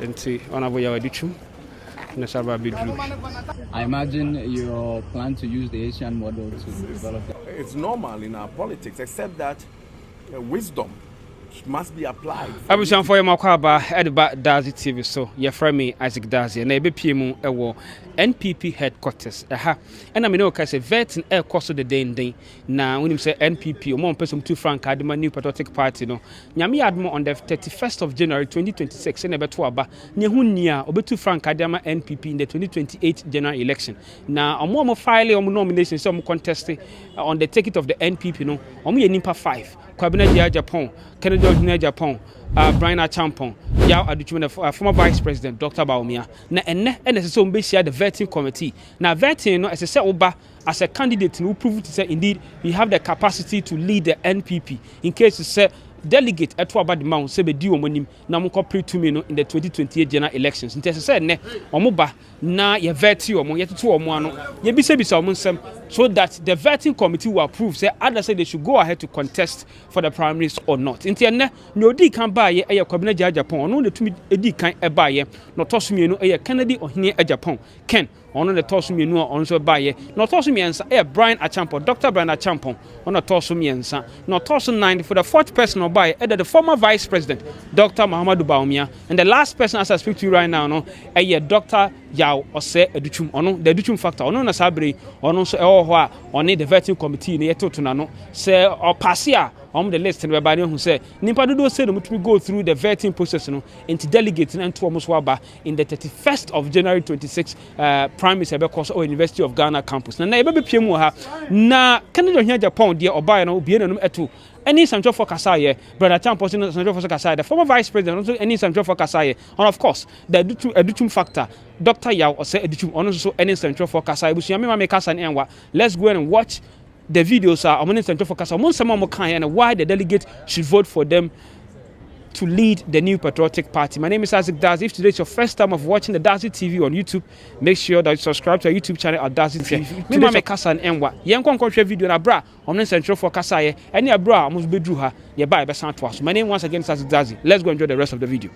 nti honorable Yawadichum na saba bidru. I imagine you plan to use the Asian model to develop that. It's normal in our politics, except that wisdom must be applied. Abusan for Yamakaba Edba Dazi TV so your friend Isaac Dazi na ebepiem ewo NPP headquarters aha and I mean okay say vet in air course the day na when him say NPP o mon person 2 franc adema new patriotic party no nyame admo on the 31st of January 2026 na beto aba ne hunnia obetu franc adema NPP in the 2028 general election na omo file omo nomination so omo contest on the ticket of the NPP no omo ye nimpa 5 Hon Kennedy Agyapong, Kennedy Agyapong, Bryan Agyapong, former Vice President Dr. Bawumia. Na enne so mbeshia the vetting committee. Na vetting no as I say oba as a candidate who proved to say indeed we have the capacity to lead the NPP in case you say delegate at about the mount say be di omonim na mo cooperate to me no in the 2028 general elections. Nti say ne omoba na ye vet omo ye tutu omo ano ye bisa omo nsem so that the vetting committee will approve say others say they should go ahead to contest for the primaries or not. Nti enne no odi kan ba ye Hon Kennedy Agyapong ono ne tumi edi kan e ba ye no toso no Kennedy Agyapong Ken ono the toso mienu ono so ba ye no toso miensa Bryan Agyapong Dr. Bryan Agyapong ono toso miensa no toso 9 for the fourth person by the former Vice President Dr. Bawumia and the last person as I speak to you right now no Dr. Yaw Ose Educhum ono the Educhum factor ono na sabre ono so ho a ono the vetting committee na yeto to na no say or passia the list and everybody who say nimpa do say no mutumi go through the vetting process no into delegates and to almost waba in the 31st of January 26 primaries ebe course or University of Ghana campus na ebe bepiem ha na Kennedy Agyapong de oba no bie nanum eto any central for Kasaye, brother Champo central for Kasaye, the former Vice President also any central for Kasaye, and of course the Educhum factor, Dr. Yaw Ose Educhum also any central for Kasaye. Bushiyami make Kasa and let's go and watch the videos are on central for Kasa. And why the delegate should vote for them to lead the new patriotic party. My name is Isaac Dazi. If today is your first time of watching the Dazi TV on YouTube, make sure that you subscribe to our YouTube channel at Dazi TV. Me make Kasa and Enwa. Yen kon share video na bra on central for Kasa ye. Any bra almost bedru ha. Ye buy be san twas. My name once again is Isaac Dazi. Let's go enjoy the rest of the video.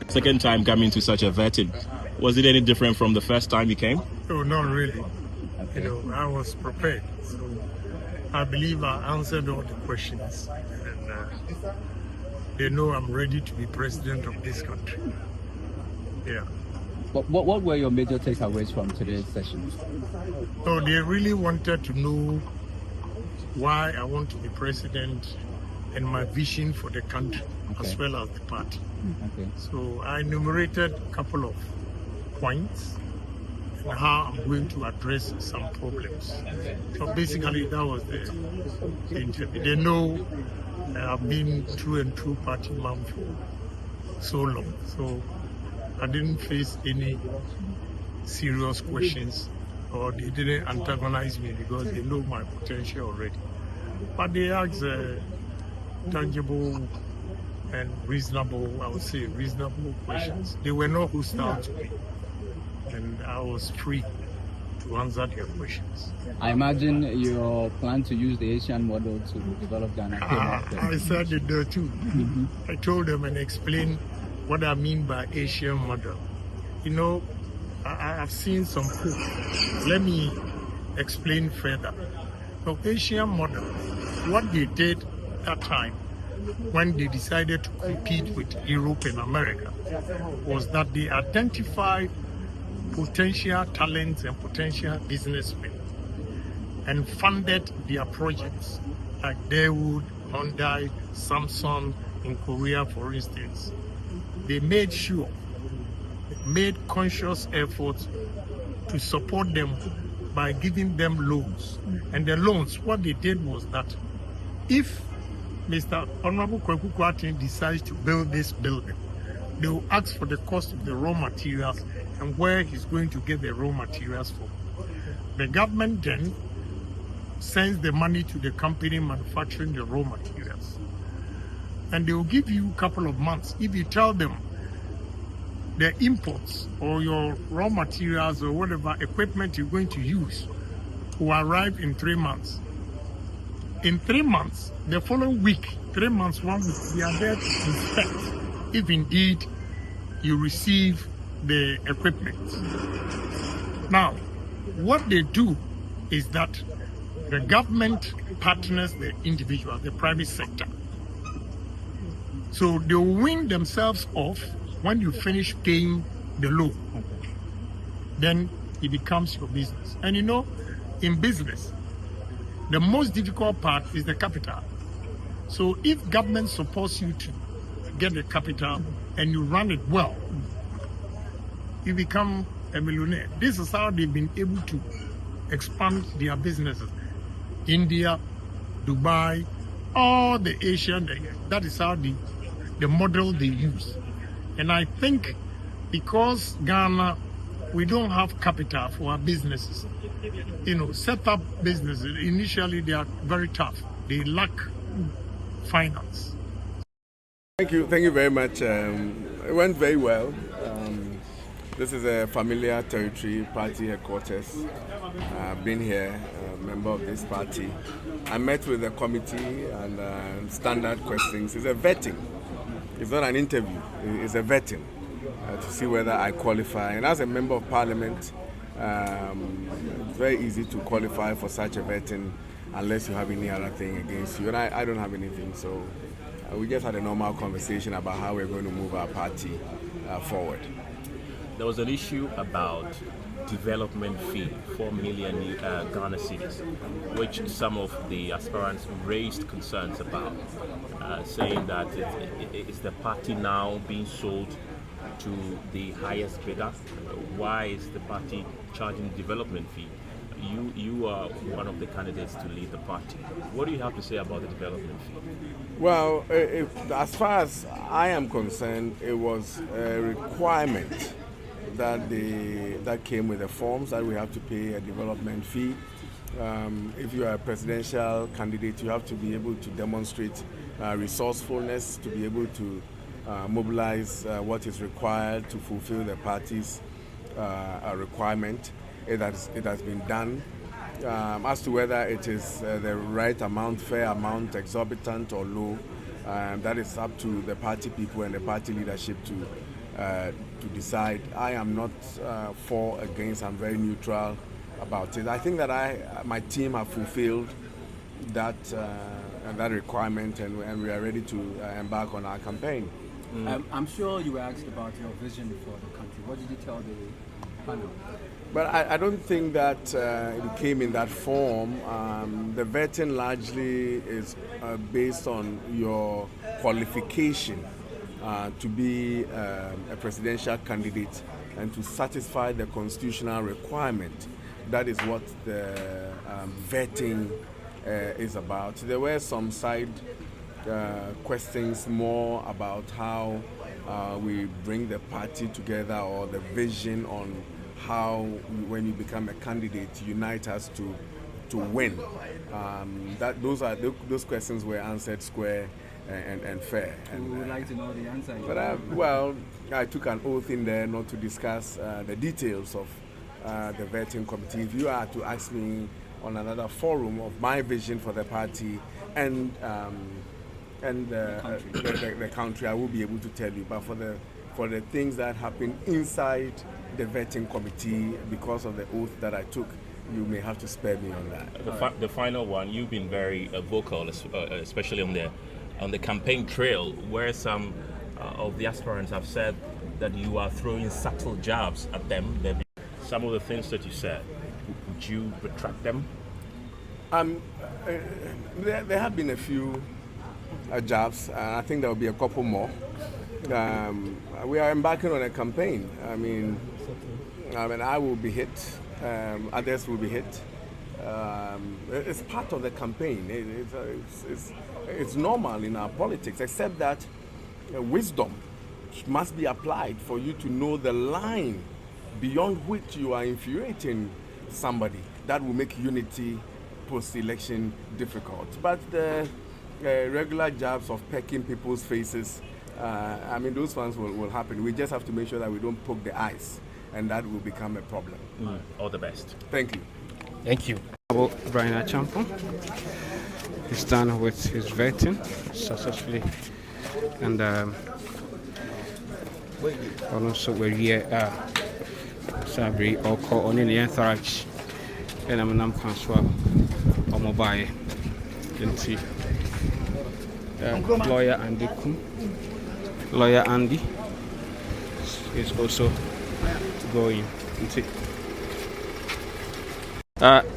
Second time coming to such a vetting. Was it any different from the first time you came? No, not really. You know, I was prepared. So I believe I answered all the questions. And they know I'm ready to be president of this country. Yeah. But what were your major takeaways from today's session? So they really wanted to know why I want to be president and my vision for the country as well as the party. Okay. So I enumerated a couple of points and how I'm going to address some problems. So basically that was the interview. They know I've been through and through party man for so long. So I didn't face any serious questions or they didn't antagonize me because they know my potential already. But they asked tangible and reasonable, I would say reasonable questions. They were not hostile to me. And I was free to answer their questions. I imagine you plan to use the Asian model to develop Ghana. I said it there too. I told them and explained what I mean by Asian model. You know, I've seen some proof. Let me explain further. The Asian model, what they did that time when they decided to compete with Europe and America was that they identified potential talents and potential businessmen and funded their projects like Daewoo, Hyundai, Samsung in Korea, for instance. They made conscious efforts to support them by giving them loans. And the loans, what they did was that if Mr. Honorable Kwaku Kwarteng decides to build this building, they will ask for the cost of the raw materials and where he's going to get the raw materials from. The government then sends the money to the company manufacturing the raw materials. And they will give you a couple of months. If you tell them the imports or your raw materials or whatever equipment you're going to use will arrive in 3 months. In 3 months, the following week, 3 months, 1 week, we are there to inspect if indeed you receive the equipment. Now, what they do is that the government partners the individual, the private sector. So they will win themselves off when you finish paying the loan. Then it becomes your business. And you know, in business, the most difficult part is the capital. So if government supports you to get the capital and you run it well, you become a millionaire. This is how they've been able to expand their businesses. India, Dubai, all the Asian, that is how the model they use. And I think because Ghana, we don't have capital for our businesses. You know, set up businesses, initially they are very tough. They lack finance. Thank you very much. It went very well. This is a familiar territory, party headquarters. I've been here, a member of this party. I met with the committee and standard questions. It's a vetting. It's not an interview. It's a vetting to see whether I qualify. And as a member of parliament, it's very easy to qualify for such a vetting unless you have any other thing against you. And I don't have anything. So we just had a normal conversation about how we're going to move our party forward. There was an issue about development fee, 4 million Ghana cedis, which some of the aspirants raised concerns about, saying that it's the party now being sold to the highest bidder. Why is the party charging development fee? You are one of the candidates to lead the party. What do you have to say about the development fee? Well, as far as I am concerned, it was a requirement that came with the forms that we have to pay a development fee. If you are a presidential candidate, you have to be able to demonstrate resourcefulness, to be able to mobilize what is required to fulfill the party's requirement. It has been done. As to whether it is the right amount, fair amount, exorbitant or low, that is up to the party people and the party leadership to decide. I am not for, against. I'm very neutral about it. I think that my team have fulfilled that requirement, and we are ready to embark on our campaign. I'm sure you were asked about your vision for the country. What did you tell the panel? But I don't think that it came in that form. The vetting largely is based on your qualification to be a presidential candidate and to satisfy the constitutional requirement. That is what the vetting is about. There were some side questions more about how we bring the party together, or the vision on how, when you become a candidate, unite us to win. Those questions were answered square and fair. We would like to know the answer. But I took an oath in there not to discuss the details of the vetting committee. If you are to ask me on another forum of my vision for the party and the country, I will be able to tell you. But for the things that happen inside the vetting committee, because of the oath that I took, you may have to spare me on that. The final one, you've been very vocal, especially on the campaign trail, where some of the aspirants have said that you are throwing subtle jabs at them. Some of the things that you said, would you retract them? There have been a few jabs. I think there will be a couple more. We are embarking on a campaign. I mean, I will be hit. Others will be hit. It's part of the campaign. It's normal in our politics, except that wisdom must be applied for you to know the line beyond which you are infuriating somebody. That will make unity post-election difficult. But the regular jabs of pecking people's faces, those ones will happen. We just have to make sure that we don't poke the eyes, and that will become a problem. All the best. Thank you. Thank you. Bryan Agyapong. He's done with his vetting successfully, and ɔno nso wɔawie a Sabri ɔkɔ ɔne ne Tharach ɛna menam kwan so a ɔmo baeɛ nti lawyer Andy is also going nti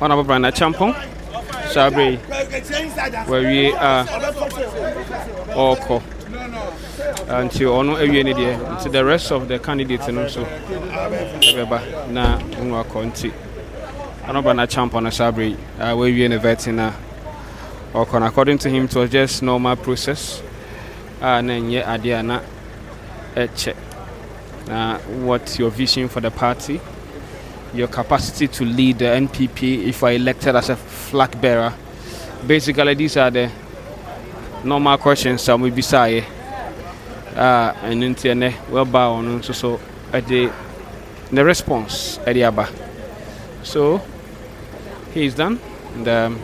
Honorable Bryan Agyapong Sabri wɔawie a ɔkɔ until ono awie ne deɛ nti the rest of the candidates no so ɛbɛba na ɔno akɔ nti Honorable Bryan Agyapong Sabri wɔawie ne vetting na ɔkɔ. According to him, it was just normal process na nyɛ adeɛ a na ɛkyɛ. What's your vision for the party, your capacity to lead the NPP if you are elected as a flag bearer? Basically, these are the normal questions that we be saying. And in the well bound so at the response at the aba. So he is done. And,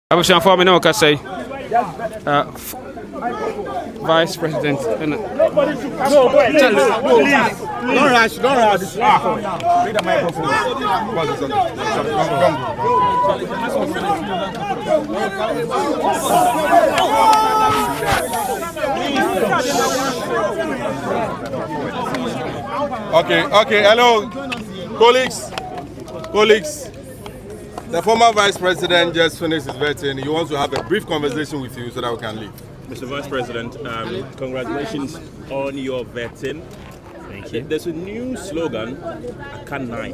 abusuafo me na say Vice President. No, please. Don't rush. Take the microphone. Okay. Hello, colleagues. The former Vice President just finished his vetting. He wants to have a brief conversation with you so that we can leave. Mr. Vice President, congratulations on your vetting. Thank you. There's a new slogan, "Akan 9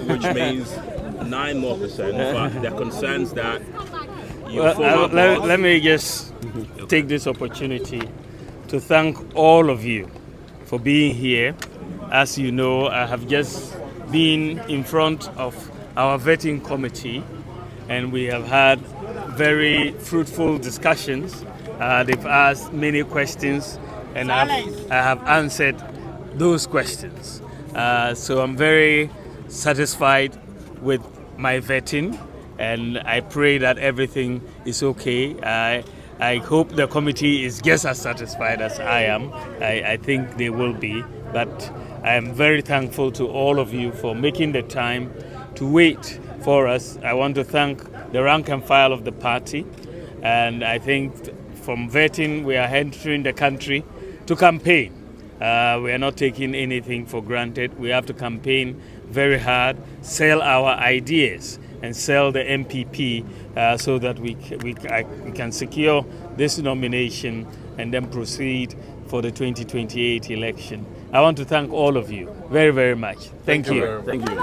which means 9 more percent. But there are concerns that let me just take this opportunity to thank all of you for being here. As you know, I have just been in front of our vetting committee, and we have had very fruitful discussions. They've asked many questions, and I have answered those questions. So I'm very satisfied with my vetting, and I pray that everything is okay. I hope the committee is just as satisfied as I am. I think they will be, but I am very thankful to all of you for making the time to wait for us. I want to thank the rank and file of the party, and I think from vetting we are entering the country to campaign. We are not taking anything for granted. We have to campaign very hard, sell our ideas, and sell the NPP so that we can secure this nomination and then proceed for the 2028 election. I want to thank all of you very, very much. Thank you. Thank you.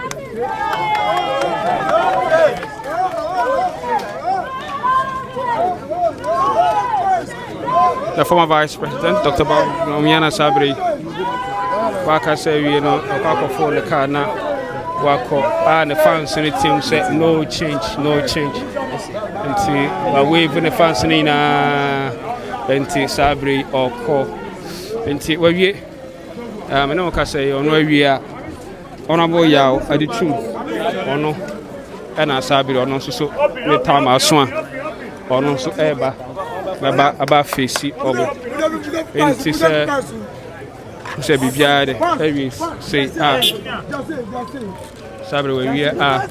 The former Vice President, Dr. Bawumia Sabri, Waka say, you know, for the car now, wako the fans in the team said no change until we wave in the fans in until Sabri or call until we I know can say on where we are honorable yaw at the truth or no and I Sabri or no so the time I swan or no so ever about face over until say bibiade every say Sabri where we are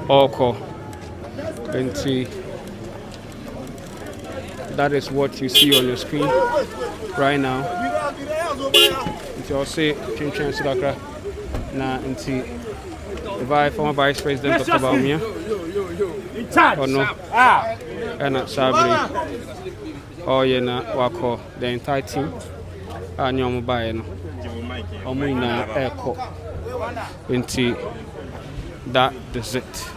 all call until that is what you see on your screen right now. Until I say Chinchon Sudakra na until the former Vice President of Bawumia or no and at Sabri or Yena Wako the entire team and your mobile or Muna Airco until that is it.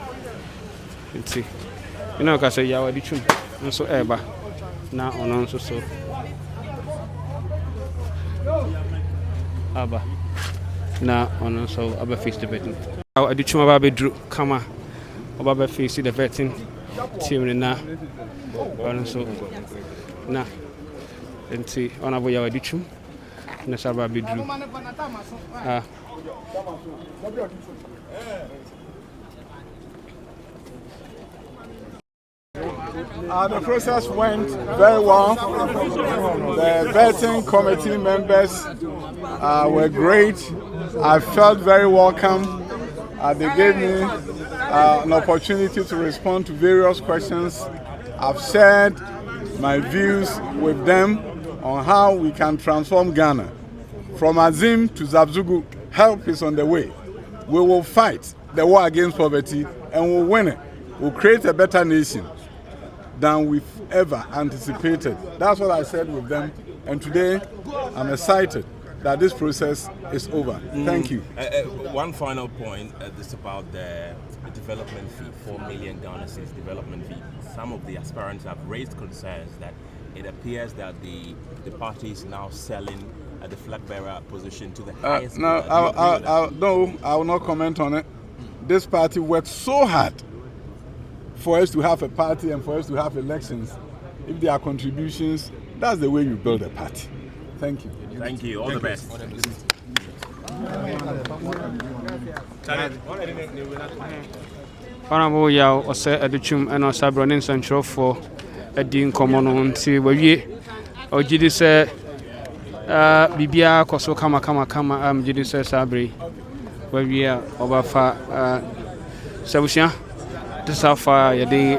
Until you know, because I say Yawadichum and so ever. Now on so aba na on so aba face the betting I did chuma ba drew kama aba face the betting team na on so na enti on abo ya wadichum na saba be drew The process went very well. The vetting committee members were great. I felt very welcome. They gave me an opportunity to respond to various questions. I've shared my views with them on how we can transform Ghana. From Azim to Zabzugu, help is on the way. We will fight the war against poverty and we'll win it. We'll create a better nation than we've ever anticipated. That's what I said with them. And today, I'm excited that this process is over. Thank you. One final point, this about the development fee, 4 million Ghana cedis development fee. Some of the aspirants have raised concerns that it appears that the party is now selling the flag bearer position to the highest. No, I will not comment on it. This party worked so hard for us to have a party and for us to have elections. If there are contributions, that's the way you build a party. Thank you. Thank you. All the best. Honorable Yao or say at the chum and our Sabronin Central for a dean common on to where ye or Jidi say Bibia Koso Kama Jidi say Sabri where we are over far Sabusia. This is how far you did.